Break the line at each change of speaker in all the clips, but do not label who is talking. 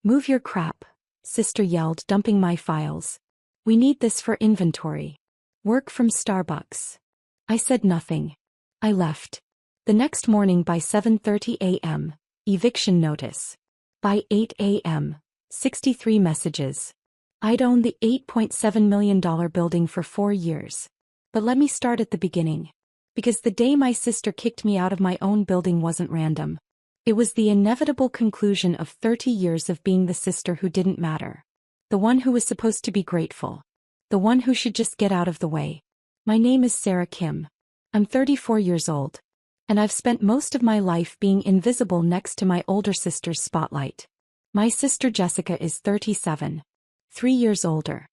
Move your crap, sister yelled, dumping my files. We need this for inventory. Work from Starbucks. I said nothing. I left. The next morning by 7:30 a.m., eviction notice. By 8 a.m., 63 messages. I'd owned the $8.7 million building for 4 years. But let me start at the beginning. Because the day my sister kicked me out of my own building wasn't random. It was the inevitable conclusion of 30 years of being the sister who didn't matter. The one who was supposed to be grateful. The one who should just get out of the way. My name is Sarah Kim. I'm 34 years old. And I've spent most of my life being invisible next to my older sister's spotlight. My sister Jessica is 37. 3 years older.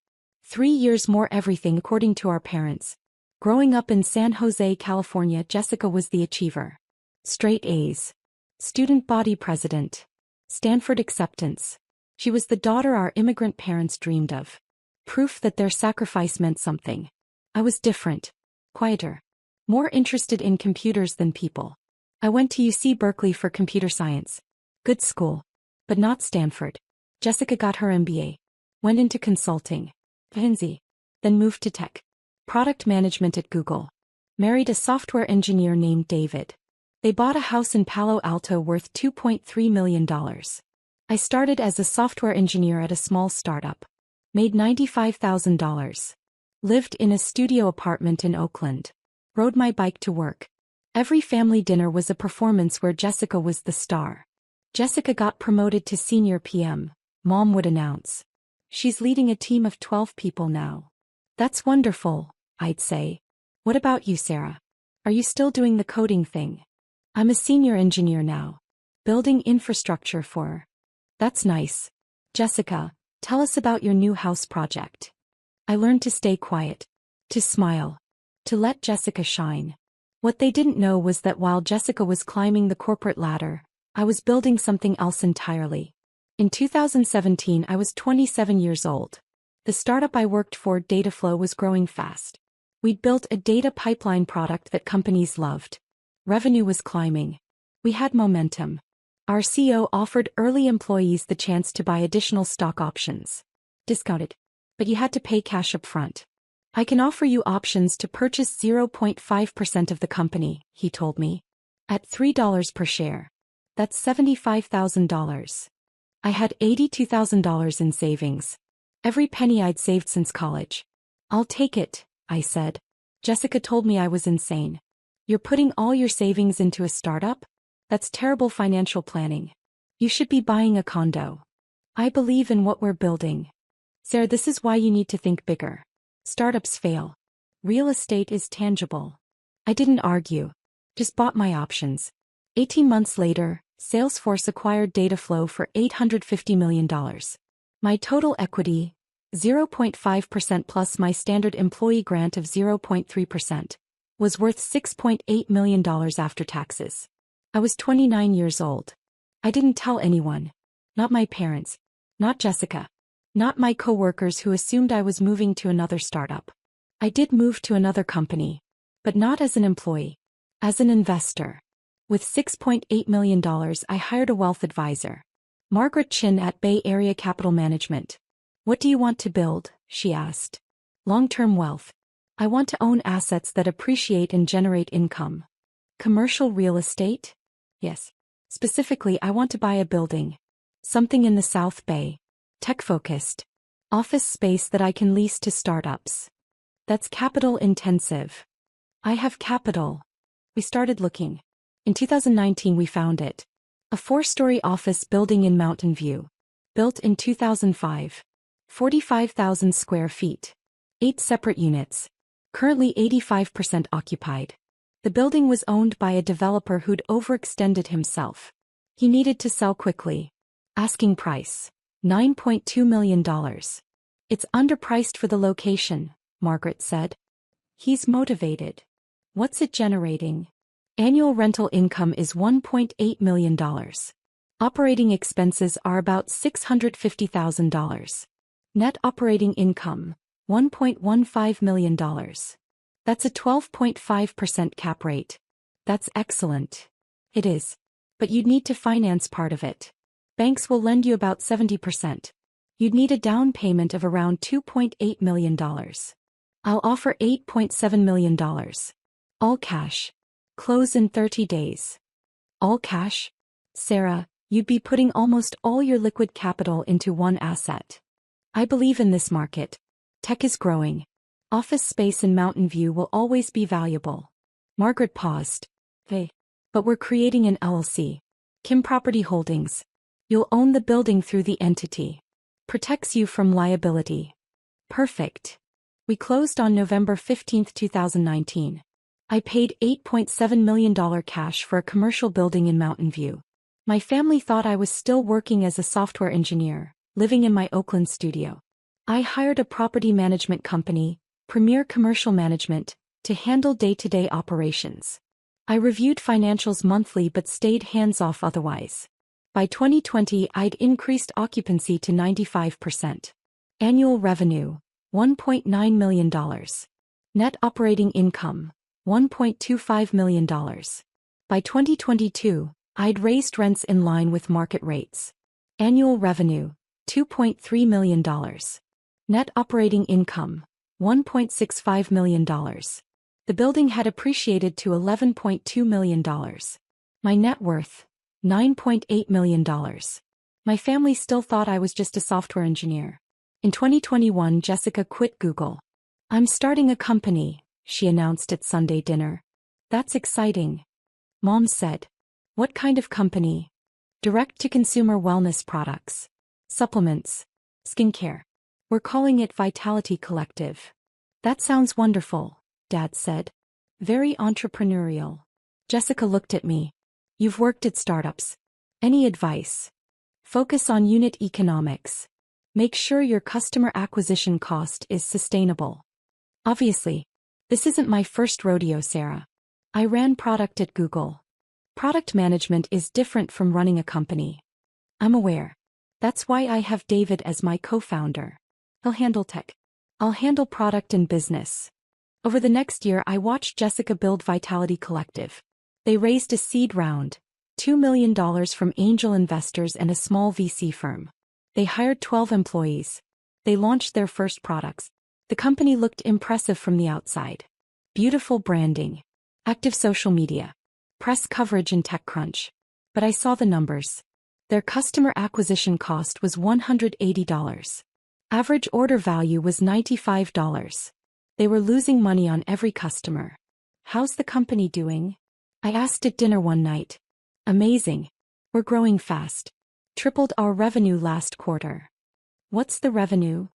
3 years more everything according to our parents. Growing up in San Jose, California, Jessica was the achiever. Straight A's. Student body president. Stanford acceptance. She was the daughter our immigrant parents dreamed of. Proof that their sacrifice meant something. I was different. Quieter. More interested in computers than people. I went to UC Berkeley for computer science. Good school. But not Stanford. Jessica got her MBA. Went into consulting. McKinsey. Then moved to tech. Product management at Google. Married a software engineer named David. They bought a house in Palo Alto worth $2.3 million. I started as a software engineer at a small startup. Made $95,000. Lived in a studio apartment in Oakland. Rode my bike to work. Every family dinner was a performance where Jessica was the star. Jessica got promoted to senior PM, Mom would announce. She's leading a team of 12 people now. That's wonderful, I'd say. What about you, Sarah? Are you still doing the coding thing? I'm a senior engineer now. Building infrastructure for. That's nice. Jessica, tell us about your new house project. I learned to stay quiet. To smile. To let Jessica shine. What they didn't know was that while Jessica was climbing the corporate ladder, I was building something else entirely. In 2017 I was 27 years old. The startup I worked for, Dataflow, was growing fast. We'd built a data pipeline product that companies loved. Revenue was climbing. We had momentum. Our CEO offered early employees the chance to buy additional stock options. Discounted. But you had to pay cash up front. I can offer you options to purchase 0.5% of the company, he told me. At $3 per share. That's $75,000. I had $82,000 in savings. Every penny I'd saved since college. I'll take it, I said. Jessica told me I was insane. You're putting all your savings into a startup? That's terrible financial planning. You should be buying a condo. I believe in what we're building. Sarah, this is why you need to think bigger. Startups fail. Real estate is tangible. I didn't argue. Just bought my options. 18 months later, Salesforce acquired Dataflow for $850 million. My total equity, 0.5% plus my standard employee grant of 0.3%, was worth $6.8 million after taxes. I was 29 years old. I didn't tell anyone. Not my parents. Not Jessica. Not my coworkers who assumed I was moving to another startup. I did move to another company. But not as an employee. As an investor. With $6.8 million, I hired a wealth advisor. Margaret Chin at Bay Area Capital Management. What do you want to build? She asked. Long-term wealth. I want to own assets that appreciate and generate income. Commercial real estate? Yes. Specifically, I want to buy a building. Something in the South Bay. Tech-focused. Office space that I can lease to startups. That's capital-intensive. I have capital. We started looking. In 2019 we found it. A 4-story office building in Mountain View. Built in 2005. 45,000 square feet. 8 separate units. Currently 85% occupied. The building was owned by a developer who'd overextended himself. He needed to sell quickly. Asking price. $9.2 million. It's underpriced for the location, Margaret said. He's motivated. What's it generating? Annual rental income is $1.8 million. Operating expenses are about $650,000. Net operating income, $1.15 million. That's a 12.5% cap rate. That's excellent. It is. But you'd need to finance part of it. Banks will lend you about 70%. You'd need a down payment of around $2.8 million. I'll offer $8.7 million. All cash. Close in 30 days. All cash? Sarah, you'd be putting almost all your liquid capital into one asset. I believe in this market. Tech is growing. Office space in Mountain View will always be valuable. Margaret paused. Hey. But we're creating an LLC. Kim Property Holdings. You'll own the building through the entity. Protects you from liability. Perfect. We closed on November 15, 2019. I paid $8.7 million cash for a commercial building in Mountain View. My family thought I was still working as a software engineer, living in my Oakland studio. I hired a property management company, Premier Commercial Management, to handle day-to-day operations. I reviewed financials monthly but stayed hands-off otherwise. By 2020, I'd increased occupancy to 95%. Annual revenue, $1.9 million. Net operating income, $1.25 million. By 2022, I'd raised rents in line with market rates. Annual revenue, $2.3 million. Net operating income, $1.65 million. The building had appreciated to $11.2 million. My net worth, $9.8 million. My family still thought I was just a software engineer. In 2021, Jessica quit Google. I'm starting a company, she announced at Sunday dinner. That's exciting. Mom said. What kind of company? Direct-to-consumer wellness products. Supplements. Skincare. We're calling it Vitality Collective. That sounds wonderful, Dad said. Very entrepreneurial. Jessica looked at me. You've worked at startups. Any advice? Focus on unit economics. Make sure your customer acquisition cost is sustainable. Obviously. This isn't my first rodeo, Sarah. I ran product at Google. Product management is different from running a company. I'm aware. That's why I have David as my co-founder. He'll handle tech. I'll handle product and business. Over the next year, I watched Jessica build Vitality Collective. They raised a seed round, $2 million from angel investors and a small VC firm. They hired 12 employees. They launched their first products. The company looked impressive from the outside. Beautiful branding. Active social media. Press coverage in TechCrunch. But I saw the numbers. Their customer acquisition cost was $180. Average order value was $95. They were losing money on every customer. How's the company doing? I asked at dinner one night. Amazing. We're growing fast. Tripled our revenue last quarter. What's the revenue?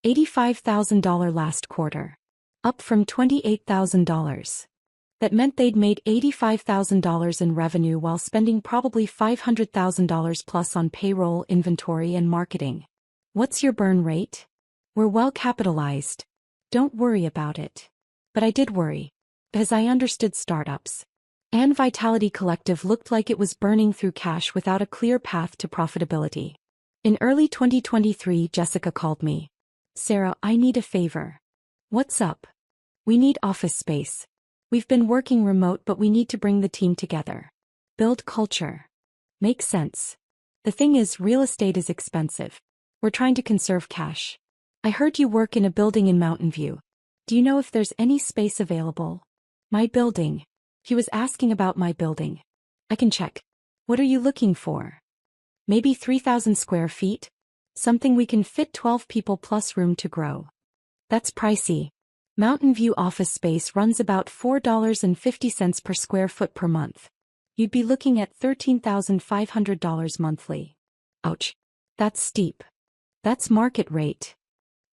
$85,000 last quarter. Up from $28,000. That meant they'd made $85,000 in revenue while spending probably $500,000 plus on payroll, inventory, and marketing. What's your burn rate? We're well capitalized. Don't worry about it. But I did worry. Because I understood startups. And Vitality Collective looked like it was burning through cash without a clear path to profitability. In early 2023, Jessica called me. Sarah, I need a favor. What's up? We need office space. We've been working remote, but we need to bring the team together. Build culture. Makes sense. The thing is, real estate is expensive. We're trying to conserve cash. I heard you work in a building in Mountain View. Do you know if there's any space available? My building. He was asking about my building. I can check. What are you looking for? Maybe 3,000 square feet? Something we can fit 12 people plus room to grow. That's pricey. Mountain View office space runs about $4.50 per square foot per month. You'd be looking at $13,500 monthly. Ouch. That's steep. That's market rate.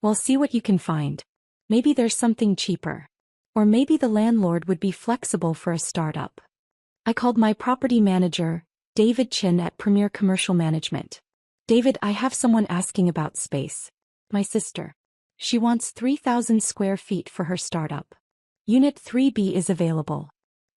Well, see what you can find. Maybe there's something cheaper. Or maybe the landlord would be flexible for a startup. I called my property manager, David Chin at Premier Commercial Management. David, I have someone asking about space. My sister. She wants 3,000 square feet for her startup. Unit 3B is available.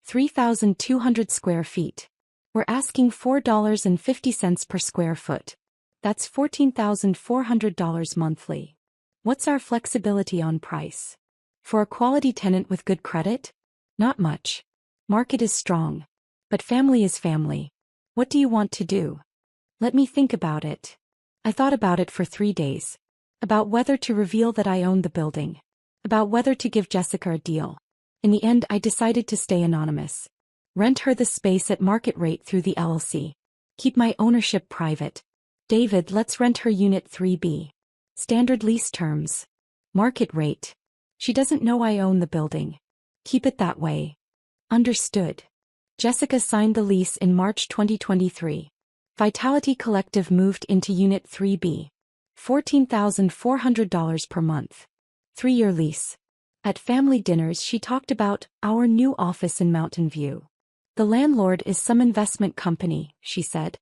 3,200 square feet. We're asking $4.50 per square foot. That's $14,400 monthly. What's our flexibility on price? For a quality tenant with good credit? Not much. Market is strong. But family is family. What do you want to do? Let me think about it. I thought about it for 3 days. About whether to reveal that I owned the building. About whether to give Jessica a deal. In the end, I decided to stay anonymous. Rent her the space at market rate through the LLC. Keep my ownership private. David, let's rent her Unit 3B. Standard lease terms. Market rate. She doesn't know I own the building. Keep it that way. Understood. Jessica signed the lease in March 2023. Vitality Collective moved into Unit 3B. $14,400 per month. 3-year lease. At family dinners she talked about our new office in Mountain View. The landlord is some investment company, she said.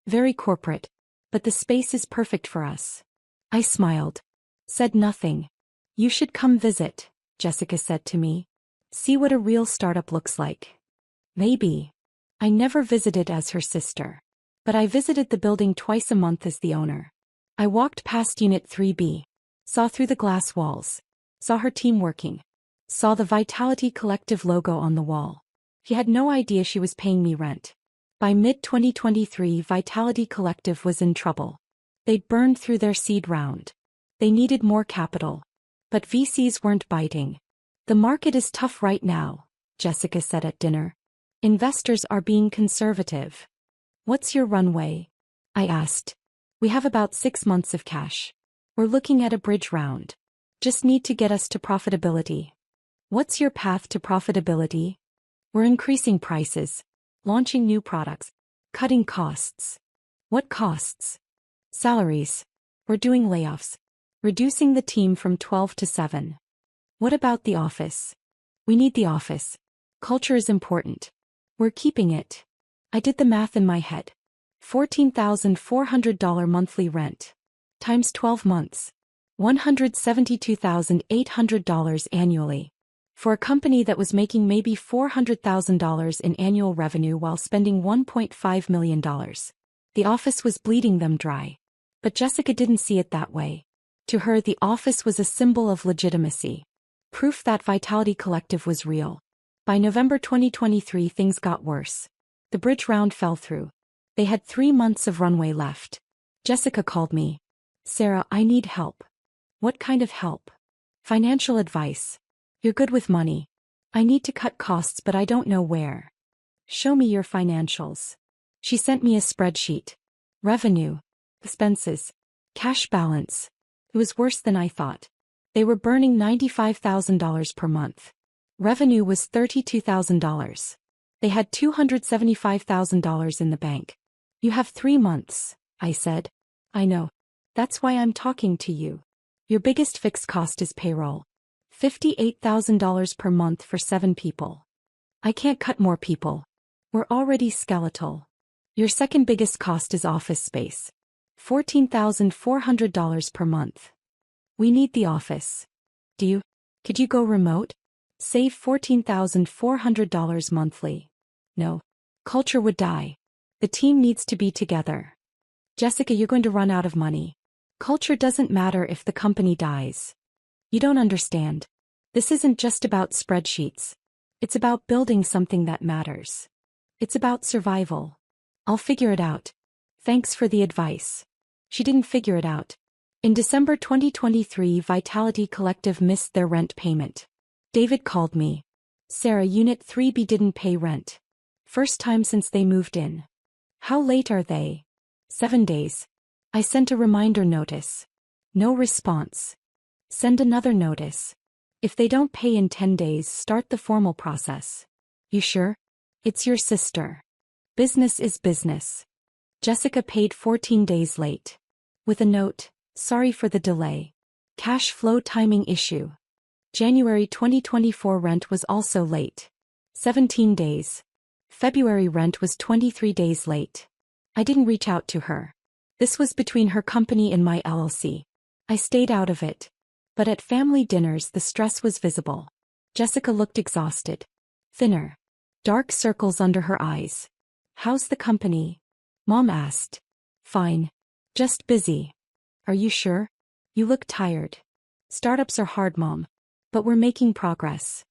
Very corporate. But the space is perfect for us. I smiled. Said nothing. You should come visit, Jessica said to me. See what a real startup looks like. Maybe. I never visited as her sister. But I visited the building twice a month as the owner. I walked past Unit 3B. Saw through the glass walls. Saw her team working. Saw the Vitality Collective logo on the wall. He had no idea she was paying me rent. By mid-2023, Vitality Collective was in trouble. They'd burned through their seed round. They needed more capital. But VCs weren't biting. The market is tough right now, Jessica said at dinner. Investors are being conservative. What's your runway? I asked. We have about 6 months of cash. We're looking at a bridge round. Just need to get us to profitability. What's your path to profitability? We're increasing prices, launching new products, cutting costs. What costs? Salaries. We're doing layoffs, reducing the team from 12 to 7. What about the office? We need the office. Culture is important. We're keeping it. I did the math in my head. $14,400 monthly rent. Times 12 months. $172,800 annually. For a company that was making maybe $400,000 in annual revenue while spending $1.5 million. The office was bleeding them dry. But Jessica didn't see it that way. To her, the office was a symbol of legitimacy. Proof that Vitality Collective was real. By November 2023, things got worse. The bridge round fell through. They had 3 months of runway left. Jessica called me. Sarah, I need help. What kind of help? Financial advice. You're good with money. I need to cut costs, but I don't know where. Show me your financials. She sent me a spreadsheet. Revenue. Expenses. Cash balance. It was worse than I thought. They were burning $95,000 per month. Revenue was $32,000. They had $275,000 in the bank. You have 3 months, I said. I know. That's why I'm talking to you. Your biggest fixed cost is payroll. $58,000 per month for 7 people. I can't cut more people. We're already skeletal. Your second biggest cost is office space. $14,400 per month. We need the office. Could you go remote? Save $14,400 monthly. No. Culture would die. The team needs to be together. Jessica, you're going to run out of money. Culture doesn't matter if the company dies. You don't understand. This isn't just about spreadsheets. It's about building something that matters. It's about survival. I'll figure it out. Thanks for the advice. She didn't figure it out. In December 2023, Vitality Collective missed their rent payment. David called me. Sarah, Unit 3B didn't pay rent. First time since they moved in. How late are they? 7 days. I sent a reminder notice. No response. Send another notice. If they don't pay in 10 days, start the formal process. You sure? It's your sister. Business is business. Jessica paid 14 days late. With a note, sorry for the delay. Cash flow timing issue. January 2024 rent was also late. 17 days. February rent was 23 days late. I didn't reach out to her. This was between her company and my LLC. I stayed out of it. But at family dinners the stress was visible. Jessica looked exhausted. Thinner. Dark circles under her eyes. How's the company? Mom asked. Fine. Just busy. Are you sure? You look tired. Startups are hard, Mom. But we're making progress.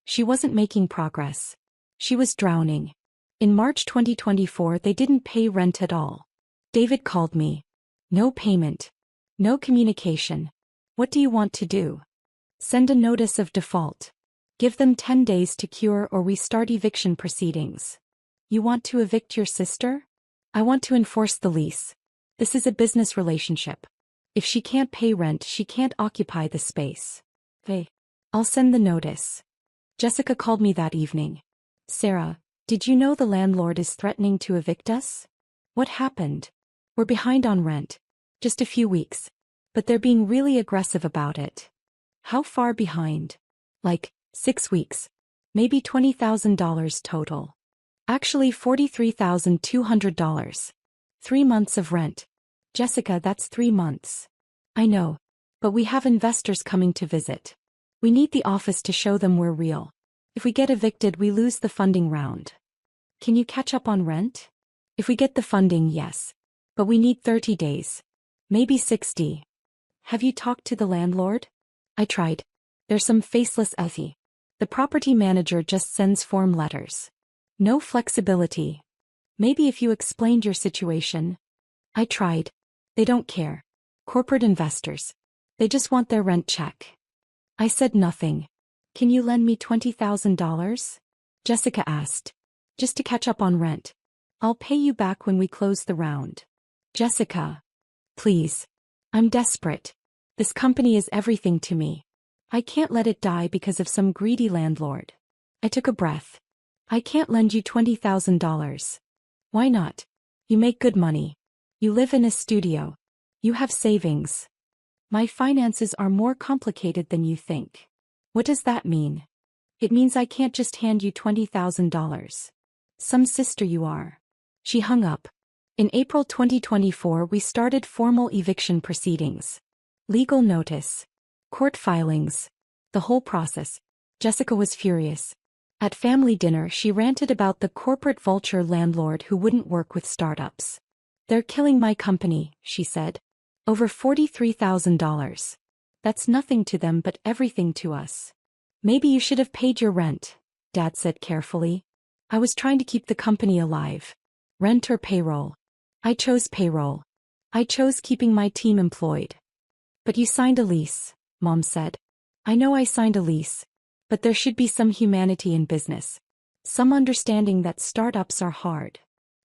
She wasn't making progress. She was drowning. In March 2024 they didn't pay rent at all. David called me. No payment. No communication. What do you want to do? Send a notice of default. Give them 10 days to cure or we start eviction proceedings. You want to evict your sister? I want to enforce the lease. This is a business relationship. If she can't pay rent, she can't occupy the space. Hey, I'll send the notice. Jessica called me that evening. Sarah, did you know the landlord is threatening to evict us? What happened? We're behind on rent. Just a few weeks. But they're being really aggressive about it. How far behind? Like, 6 weeks. Maybe $20,000 total. Actually $43,200. 3 months of rent. Jessica, that's 3 months. I know. But we have investors coming to visit. We need the office to show them we're real. If we get evicted, we lose the funding round. Can you catch up on rent? If we get the funding, yes. But we need 30 days. Maybe 60. Have you talked to the landlord? I tried. There's some faceless effie. The property manager just sends form letters. No flexibility. Maybe if you explained your situation. I tried. They don't care. Corporate investors. They just want their rent check. I said nothing. Can you lend me $20,000? Jessica asked. Just to catch up on rent. I'll pay you back when we close the round. Jessica. Please. I'm desperate. This company is everything to me. I can't let it die because of some greedy landlord. I took a breath. I can't lend you $20,000. Why not? You make good money. You live in a studio. You have savings. My finances are more complicated than you think. What does that mean? It means I can't just hand you $20,000. Some sister you are. She hung up. In April 2024, we started formal eviction proceedings. Legal notice. Court filings. The whole process. Jessica was furious. At family dinner, she ranted about the corporate vulture landlord who wouldn't work with startups. They're killing my company, she said. Over $43,000. That's nothing to them but everything to us. Maybe you should have paid your rent, Dad said carefully. I was trying to keep the company alive. Rent or payroll? I chose payroll. I chose keeping my team employed. But you signed a lease, Mom said. I know I signed a lease. But there should be some humanity in business. Some understanding that startups are hard.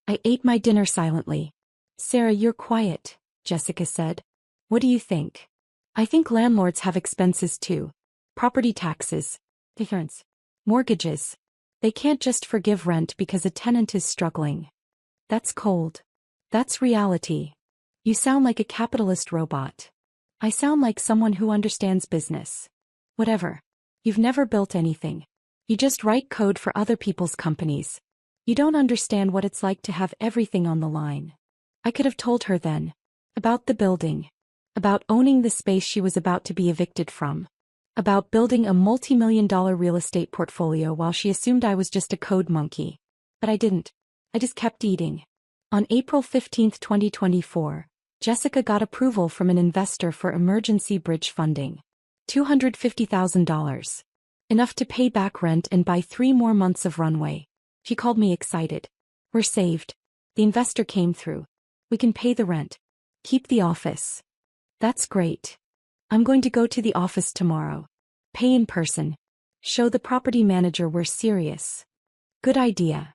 I ate my dinner silently. Sarah, you're quiet, Jessica said. What do you think? I think landlords have expenses too. Property taxes. Insurance. Mortgages. They can't just forgive rent because a tenant is struggling. That's cold. That's reality. You sound like a capitalist robot. I sound like someone who understands business. Whatever. You've never built anything. You just write code for other people's companies. You don't understand what it's like to have everything on the line. I could have told her then. About the building. About owning the space she was about to be evicted from. About building a multi-million-dollar real estate portfolio while she assumed I was just a code monkey. But I didn't. I just kept eating. On April 15, 2024, Jessica got approval from an investor for emergency bridge funding. $250,000. Enough to pay back rent and buy 3 more months of runway. She called me excited. We're saved. The investor came through. We can pay the rent. Keep the office. That's great. I'm going to go to the office tomorrow. Pay in person. Show the property manager we're serious. Good idea.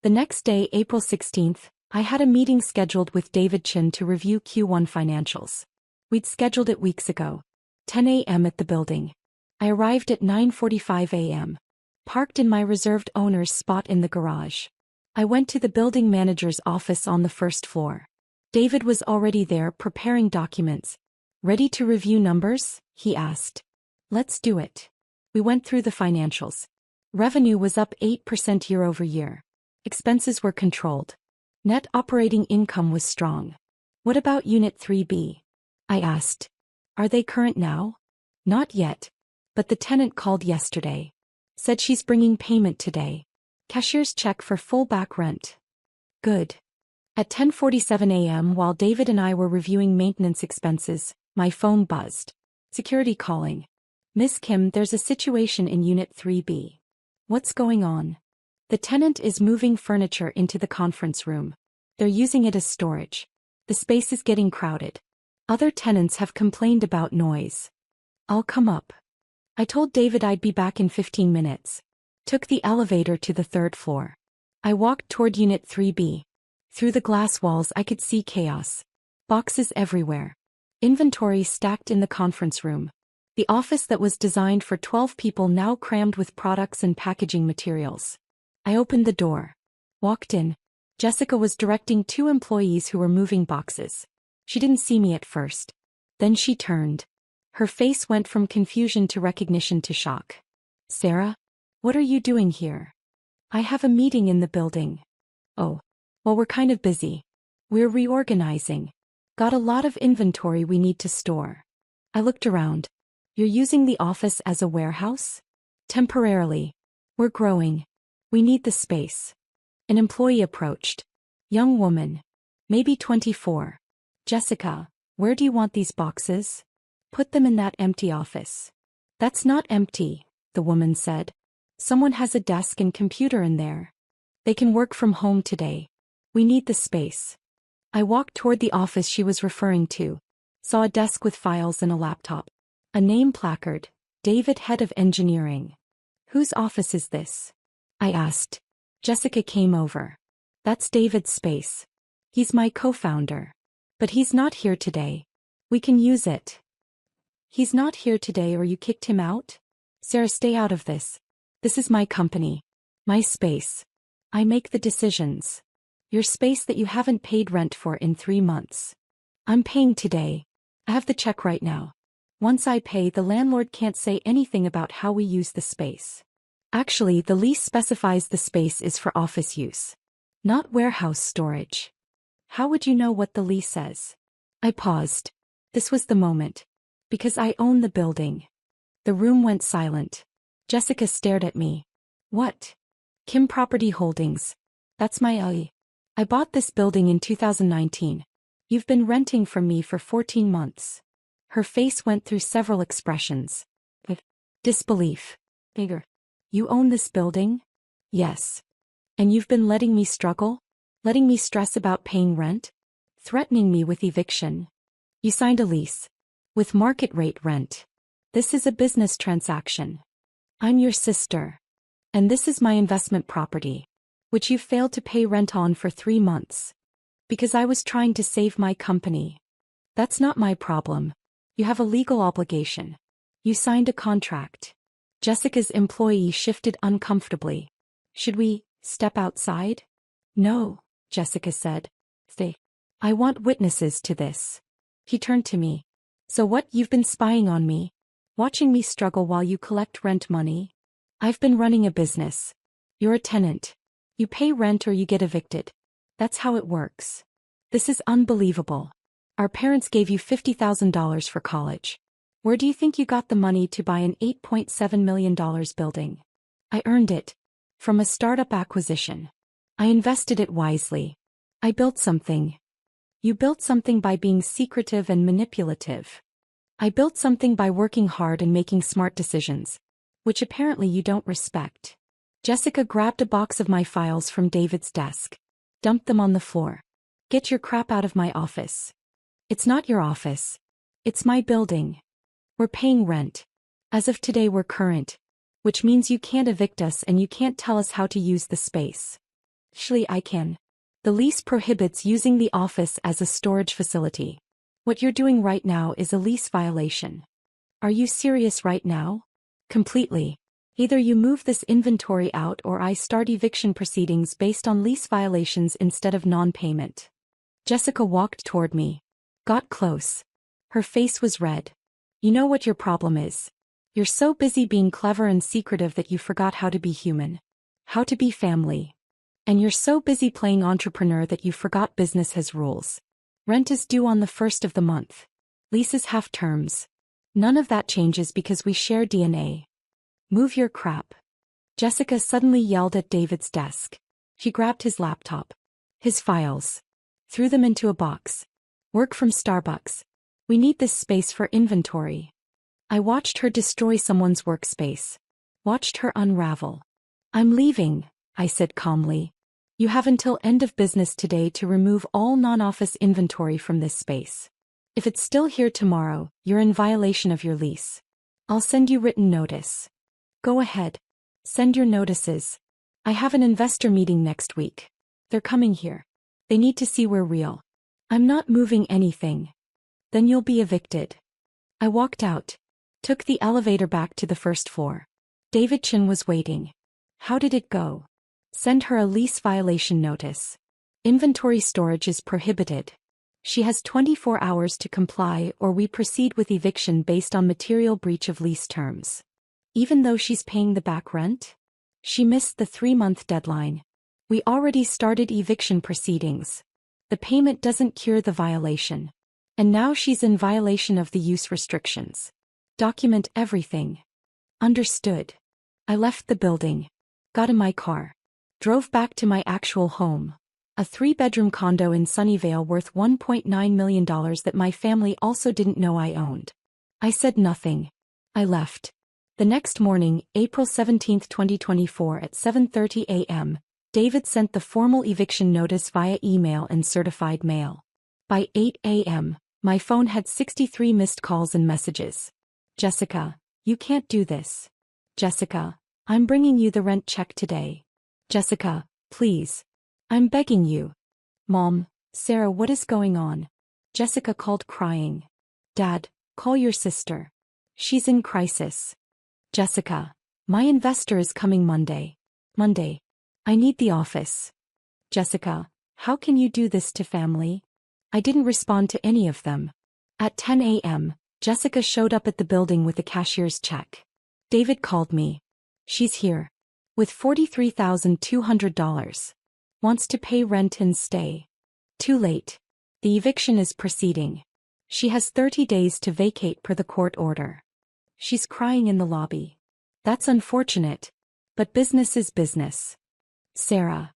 The next day, April 16th, I had a meeting scheduled with David Chin to review Q1 financials. We'd scheduled it weeks ago. 10 a.m. at the building. I arrived at 9:45 a.m. Parked in my reserved owner's spot in the garage. I went to the building manager's office on the first floor. David was already there preparing documents. Ready to review numbers? He asked. Let's do it. We went through the financials. Revenue was up 8% year over year. Expenses were controlled. Net operating income was strong. What about Unit 3B? I asked. Are they current now? Not yet. But the tenant called yesterday. Said she's bringing payment today. Cashier's check for full back rent. Good. At 10:47 a.m. while David and I were reviewing maintenance expenses, my phone buzzed. Security calling. Miss Kim, there's a situation in Unit 3B. What's going on? The tenant is moving furniture into the conference room. They're using it as storage. The space is getting crowded. Other tenants have complained about noise. I'll come up. I told David I'd be back in 15 minutes. Took the elevator to the third floor. I walked toward Unit 3B. Through the glass walls I could see chaos. Boxes everywhere. Inventory stacked in the conference room. The office that was designed for 12 people now crammed with products and packaging materials. I opened the door. Walked in. Jessica was directing 2 employees who were moving boxes. She didn't see me at first. Then she turned. Her face went from confusion to recognition to shock. "Sarah? What are you doing here?" "I have a meeting in the building." "Oh. Well, we're kind of busy. We're reorganizing. Got a lot of inventory we need to store." I looked around. "You're using the office as a warehouse?" "Temporarily. We're growing. We need the space." An employee approached. Young woman. Maybe 24. "Jessica, where do you want these boxes?" "Put them in that empty office." "That's not empty," the woman said. "Someone has a desk and computer in there. They can work from home today. We need the space." I walked toward the office she was referring to. Saw a desk with files and a laptop. A name placard, David, Head of Engineering. "Whose office is this?" I asked. Jessica came over. "That's David's space. He's my co-founder. But he's not here today. We can use it." "He's not here today or you kicked him out?" "Sarah, stay out of this. This is my company. My space. I make the decisions. Your space that you haven't paid rent for in 3 months. I'm paying today. I have the check right now. Once I pay, the landlord can't say anything about how we use the space. Actually, the lease specifies the space is for office use, not warehouse storage." "How would you know what the lease says?" I paused. This was the moment. "Because I own the building." The room went silent. Jessica stared at me. "What?" "Kim Property Holdings. That's my LE. I bought this building in 2019. You've been renting from me for 14 months. Her face went through several expressions. Disbelief. "Bigger. You own this building?" "Yes. And you've been letting me struggle? Letting me stress about paying rent? Threatening me with eviction? You signed a lease. With market rate rent. This is a business transaction. I'm your sister. And this is my investment property, which you failed to pay rent on for 3 months. Because I was trying to save my company. That's not my problem. You have a legal obligation. You signed a contract." Jessica's employee shifted uncomfortably. "Should we step outside?" "No," Jessica said. "Stay. I want witnesses to this." He turned to me. "So what, you've been spying on me? Watching me struggle while you collect rent money?" "I've been running a business. You're a tenant. You pay rent or you get evicted. That's how it works. This is unbelievable. Our parents gave you $50,000 for college. Where do you think you got the money to buy an $8.7 million building?" "I earned it. From a startup acquisition. I invested it wisely. I built something." "You built something by being secretive and manipulative." "I built something by working hard and making smart decisions, which apparently you don't respect." Jessica grabbed a box of my files from David's desk. Dumped them on the floor. "Get your crap out of my office." "It's not your office. It's my building. We're paying rent. As of today we're current. Which means you can't evict us and you can't tell us how to use the space." "Actually, I can. The lease prohibits using the office as a storage facility. What you're doing right now is a lease violation." "Are you serious right now?" "Completely. Either you move this inventory out or I start eviction proceedings based on lease violations instead of non-payment." Jessica walked toward me. Got close. Her face was red. "You know what your problem is? You're so busy being clever and secretive that you forgot how to be human. How to be family. And you're so busy playing entrepreneur that you forgot business has rules. Rent is due on the 1st of the month. Leases have terms. None of that changes because we share DNA. Move your crap." Jessica suddenly yelled at David's desk. She grabbed his laptop. His files. Threw them into a box. "Work from Starbucks. We need this space for inventory." I watched her destroy someone's workspace. Watched her unravel. "I'm leaving," I said calmly. You have until end of business today to remove all non-office inventory from this space. If it's still here tomorrow, you're in violation of your lease. I'll send you written notice. Go ahead. Send your notices. I have an investor meeting next week. They're coming here. They need to see we're real. I'm not moving anything. Then you'll be evicted. I walked out. Took the elevator back to the first floor. David Chen was waiting. How did it go? Send her a lease violation notice. Inventory storage is prohibited. She has 24 hours to comply or we proceed with eviction based on material breach of lease terms. Even though she's paying the back rent? She missed the 3-month deadline. We already started eviction proceedings. The payment doesn't cure the violation. And now she's in violation of the use restrictions. Document everything. Understood. I left the building. Got in my car. Drove back to my actual home. A 3-bedroom condo in Sunnyvale worth $1.9 million that my family also didn't know I owned. I said nothing. I left. The next morning, April 17, 2024 at 7:30 a.m., David sent the formal eviction notice via email and certified mail. By 8 a.m., my phone had 63 missed calls and messages. Jessica, you can't do this. Jessica, I'm bringing you the rent check today. Jessica, please. I'm begging you. Mom, Sarah, what is going on? Jessica called crying. Dad, call your sister. She's in crisis. Jessica, my investor is coming Monday. Monday. I need the office. Jessica, how can you do this to family? I didn't respond to any of them. At 10 a.m., Jessica showed up at the building with a cashier's check. David called me. She's here. With $43,200. Wants to pay rent and stay. Too late. The eviction is proceeding. She has 30 days to vacate per the court order. She's crying in the lobby. That's unfortunate. But business is business. Sarah.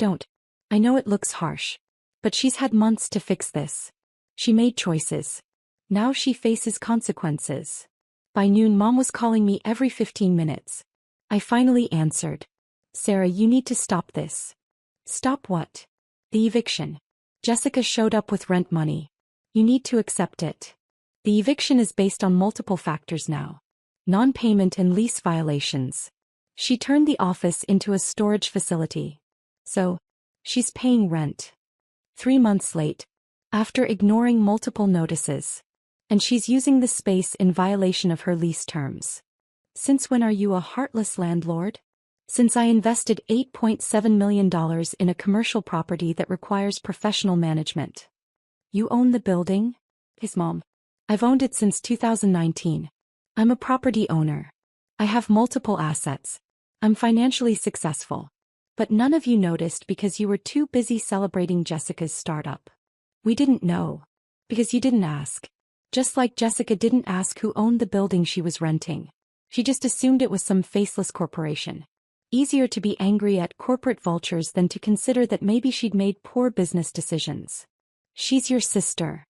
Don't. I know it looks harsh. But she's had months to fix this. She made choices. Now she faces consequences. By noon, Mom was calling me every 15 minutes. I finally answered. Sarah, you need to stop this. Stop what? The eviction. Jessica showed up with rent money. You need to accept it. The eviction is based on multiple factors now. Non-payment and lease violations. She turned the office into a storage facility. So, she's paying rent. 3 months late. After ignoring multiple notices. And she's using the space in violation of her lease terms. Since when are you a heartless landlord? Since I invested $8.7 million in a commercial property that requires professional management. You own the building? His mom. I've owned it since 2019. I'm a property owner. I have multiple assets. I'm financially successful. But none of you noticed because you were too busy celebrating Jessica's startup. We didn't know. Because you didn't ask. Just like Jessica didn't ask who owned the building she was renting. She just assumed it was some faceless corporation. Easier to be angry at corporate vultures than to consider that maybe she'd made poor business decisions. She's your sister.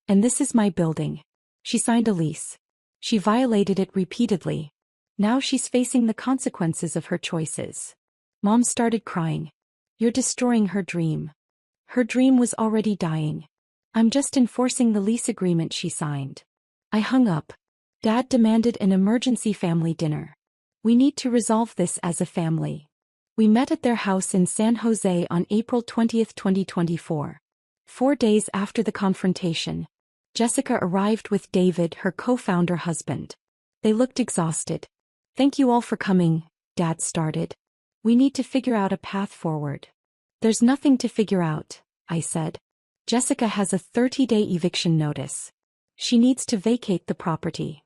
And this is my building. She signed a lease. She violated it repeatedly. Now she's facing the consequences of her choices. Mom started crying. You're destroying her dream. Her dream was already dying. I'm just enforcing the lease agreement she signed. I hung up. Dad demanded an emergency family dinner. We need to resolve this as a family. We met at their house in San Jose on April 20, 2024. 4 days after the confrontation, Jessica arrived with David, her co-founder husband. They looked exhausted. Thank you all for coming, Dad started. We need to figure out a path forward. There's nothing to figure out, I said. Jessica has a 30-day eviction notice. She needs to vacate the property.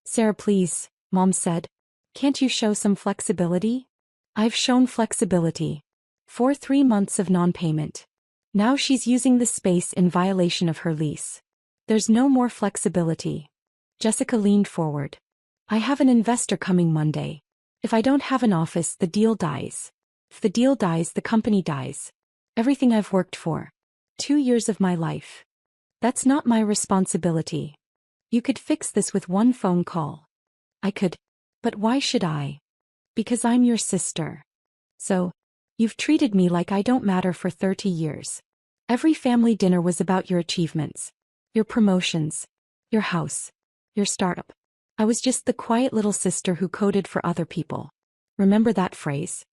Sarah, please, Mom said. Can't you show some flexibility? I've shown flexibility. For 3 months of non-payment. Now she's using the space in violation of her lease. There's no more flexibility. Jessica leaned forward. I have an investor coming Monday. If I don't have an office, the deal dies. If the deal dies, the company dies. Everything I've worked for. 2 years of my life. That's not my responsibility. You could fix this with one phone call. I could. But why should I? Because I'm your sister. So, You've treated me like I don't matter for 30 years. Every family dinner was about your achievements, your promotions, your house, your startup. I was just the quiet little sister who coded for other people. Remember that phrase?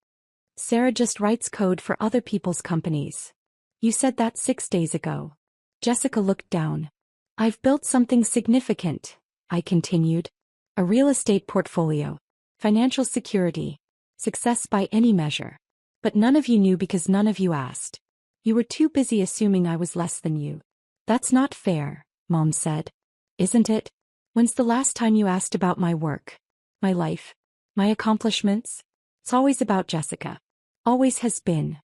Sarah just writes code for other people's companies. You said that 6 days ago. Jessica looked down. I've built something significant, I continued. A real estate portfolio. Financial security. Success by any measure. But none of you knew because none of you asked. You were too busy assuming I was less than you. That's not fair, Mom said. Isn't it? When's the last time you asked about my work? My life? My accomplishments? It's always about Jessica. Always has been.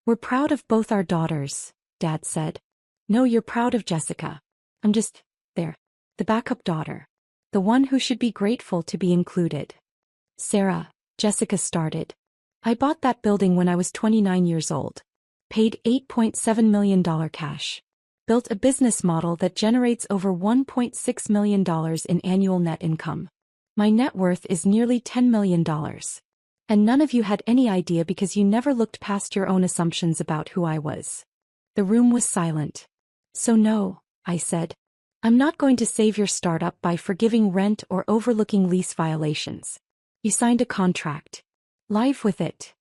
We're proud of both our daughters, Dad said. No, you're proud of Jessica. I'm just, there. The backup daughter. The one who should be grateful to be included. Sarah, Jessica started. I bought that building when I was 29 years old. Paid $8.7 million cash. Built a business model that generates over $1.6 million in annual net income. My net worth is nearly $10 million. And none of you had any idea because you never looked past your own assumptions about who I was. The room was silent. So no, I said. I'm not going to save your startup by forgiving rent or overlooking lease violations. You signed a contract. Live with it.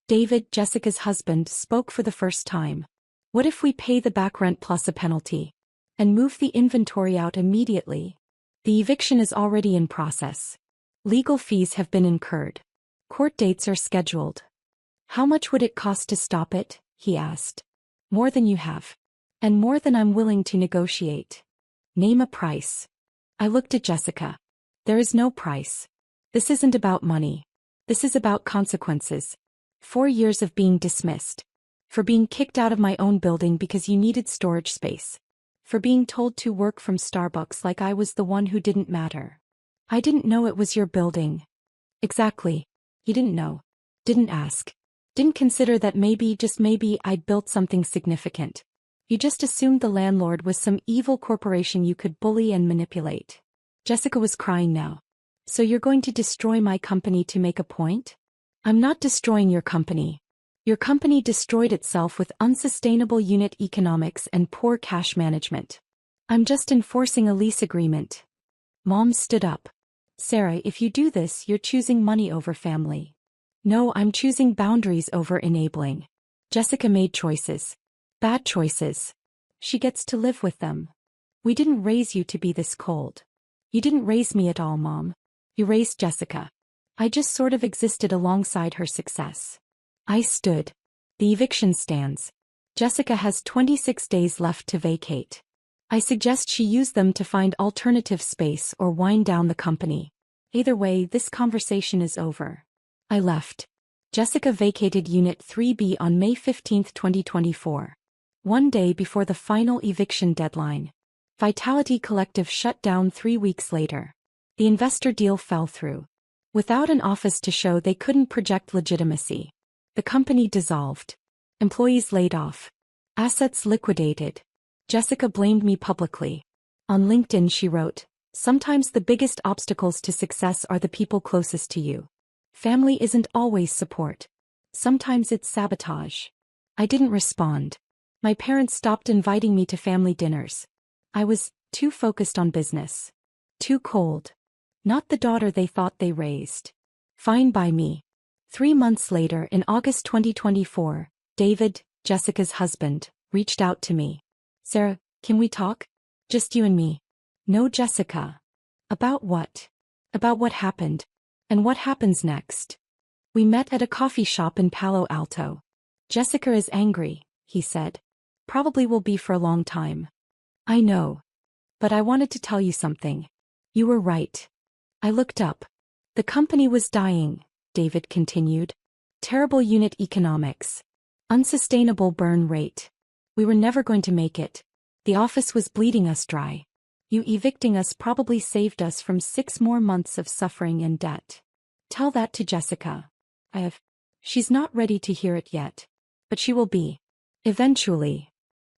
David, Jessica's husband, spoke for the first time. What if we pay the back rent plus a penalty? And move the inventory out immediately? The eviction is already in process. Legal fees have been incurred. Court dates are scheduled. How much would it cost to stop it? He asked. More than you have. And more than I'm willing to negotiate. Name a price. I looked at Jessica. There is no price. This isn't about money. This is about consequences. 4 years of being dismissed. For being kicked out of my own building because you needed storage space. For being told to work from Starbucks like I was the one who didn't matter. I didn't know it was your building. Exactly. You didn't know. Didn't ask. Didn't consider that maybe, just maybe, I'd built something significant. You just assumed the landlord was some evil corporation you could bully and manipulate. Jessica was crying now. So you're going to destroy my company to make a point? I'm not destroying your company. Your company destroyed itself with unsustainable unit economics and poor cash management. I'm just enforcing a lease agreement. Mom stood up. Sarah, if you do this, you're choosing money over family. No, I'm choosing boundaries over enabling. Jessica made choices. Bad choices. She gets to live with them. We didn't raise you to be this cold. You didn't raise me at all, Mom. You raised Jessica. I just sort of existed alongside her success. I stood. The eviction stands. Jessica has 26 days left to vacate. I suggest she use them to find alternative space or wind down the company. Either way, this conversation is over. I left. Jessica vacated Unit 3B on May 15, 2024. One day before the final eviction deadline. Vitality Collective shut down 3 weeks later. The investor deal fell through. Without an office to show, they couldn't project legitimacy. The company dissolved. Employees laid off. Assets liquidated. Jessica blamed me publicly. On LinkedIn she wrote, "Sometimes the biggest obstacles to success are the people closest to you. Family isn't always support. Sometimes it's sabotage." I didn't respond. My parents stopped inviting me to family dinners. I was too focused on business. Too cold. Not the daughter they thought they raised. Fine by me. 3 months later, in August 2024, David, Jessica's husband, reached out to me. "Sarah, can we talk? Just you and me." "No, Jessica." "About what?" "About what happened. And what happens next." We met at a coffee shop in Palo Alto. "Jessica is angry," he said. "Probably will be for a long time." "I know. But I wanted to tell you something. You were right." I looked up. "The company was dying," David continued. "Terrible unit economics. Unsustainable burn rate. We were never going to make it. The office was bleeding us dry. You evicting us probably saved us from 6 more months of suffering and debt. Tell that to Jessica." She's not ready to hear it yet. But she will be. Eventually.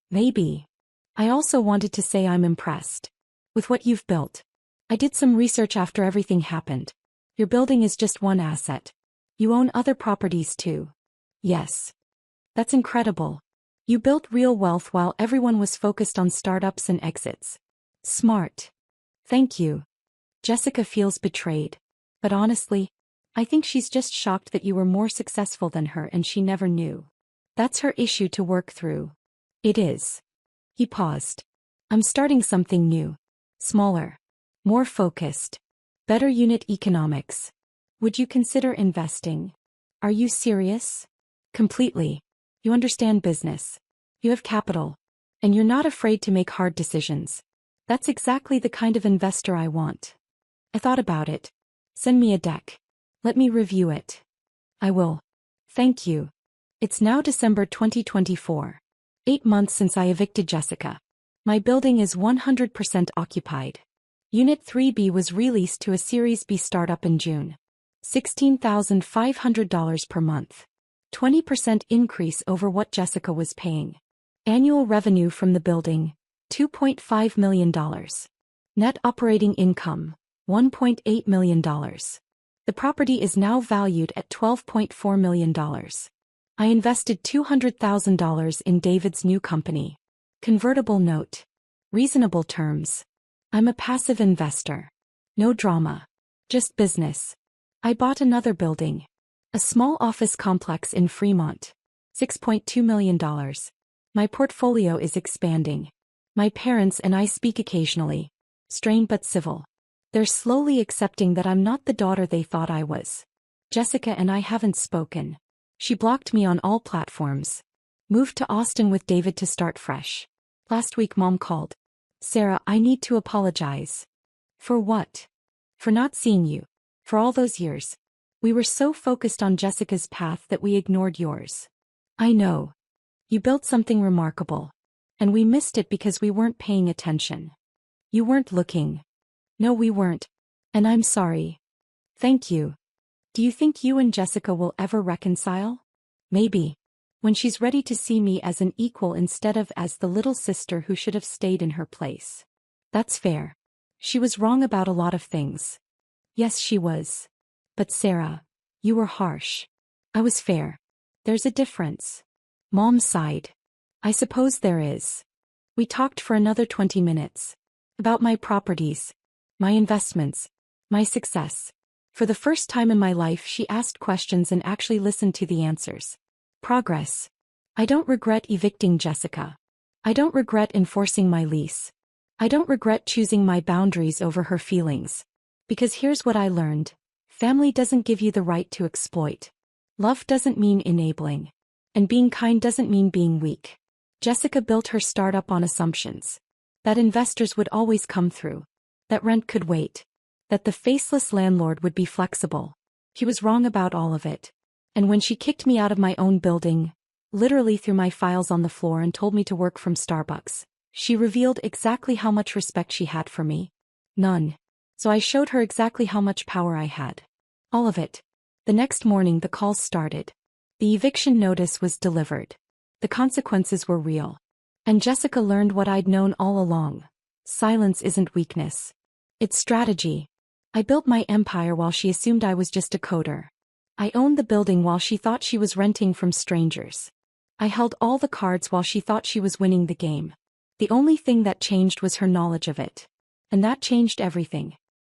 Maybe. I also wanted to say I'm impressed. With what you've built. I did some research after everything happened. Your building is just one asset. You own other properties too. Yes. That's incredible. You built real wealth while everyone was focused on startups and exits. Smart. Thank you. Jessica feels betrayed. But honestly, I think she's just shocked that you were more successful than her and she never knew. That's her issue to work through. It is. He paused. I'm starting something new. Smaller. More focused. Better unit economics. Would you consider investing? Are you serious? Completely. You understand business. You have capital. And you're not afraid to make hard decisions. That's exactly the kind of investor I want. I thought about it. Send me a deck. Let me review it. I will. Thank you. It's now December 2024. 8 months since I evicted Jessica. My building is 100% occupied. Unit 3B was released to a Series B startup in June. $16,500 per month. 20% increase over what Jessica was paying. Annual revenue from the building, $2.5 million. Net operating income, $1.8 million. The property is now valued at $12.4 million. I invested $200,000 in David's new company. Convertible note. Reasonable terms. I'm a passive investor. No drama. Just business. I bought another building. A small office complex in Fremont. $6.2 million. My portfolio is expanding. My parents and I speak occasionally. Strained but civil. They're slowly accepting that I'm not the daughter they thought I was. Jessica and I haven't spoken. She blocked me on all platforms. Moved to Austin with David to start fresh. Last week Mom called. Sarah, I need to apologize. For what? For not seeing you. For all those years. We were so focused on Jessica's path that we ignored yours. I know. You built something remarkable. And we missed it because we weren't paying attention. You weren't looking. No, we weren't. And I'm sorry. Thank you. Do you think you and Jessica will ever reconcile? Maybe. When she's ready to see me as an equal instead of as the little sister who should have stayed in her place. That's fair. She was wrong about a lot of things. Yes, she was. But Sarah, you were harsh. I was fair. There's a difference. Mom sighed. I suppose there is. We talked for another 20 minutes. About my properties. My investments. My success. For the first time in my life she asked questions and actually listened to the answers. Progress. I don't regret evicting Jessica. I don't regret enforcing my lease. I don't regret choosing my boundaries over her feelings. Because here's what I learned. Family doesn't give you the right to exploit. Love doesn't mean enabling. And being kind doesn't mean being weak. Jessica built her startup on assumptions. That investors would always come through. That rent could wait. That the faceless landlord would be flexible. He was wrong about all of it. And when she kicked me out of my own building, literally threw my files on the floor and told me to work from Starbucks, she revealed exactly how much respect she had for me. None. So I showed her exactly how much power I had. All of it. The next morning the calls started. The eviction notice was delivered. The consequences were real. And Jessica learned what I'd known all along. Silence isn't weakness. It's strategy. I built my empire while she assumed I was just a coder. I owned the building while she thought she was renting from strangers. I held all the cards while she thought she was winning the game. The only thing that changed was her knowledge of it. And that changed everything.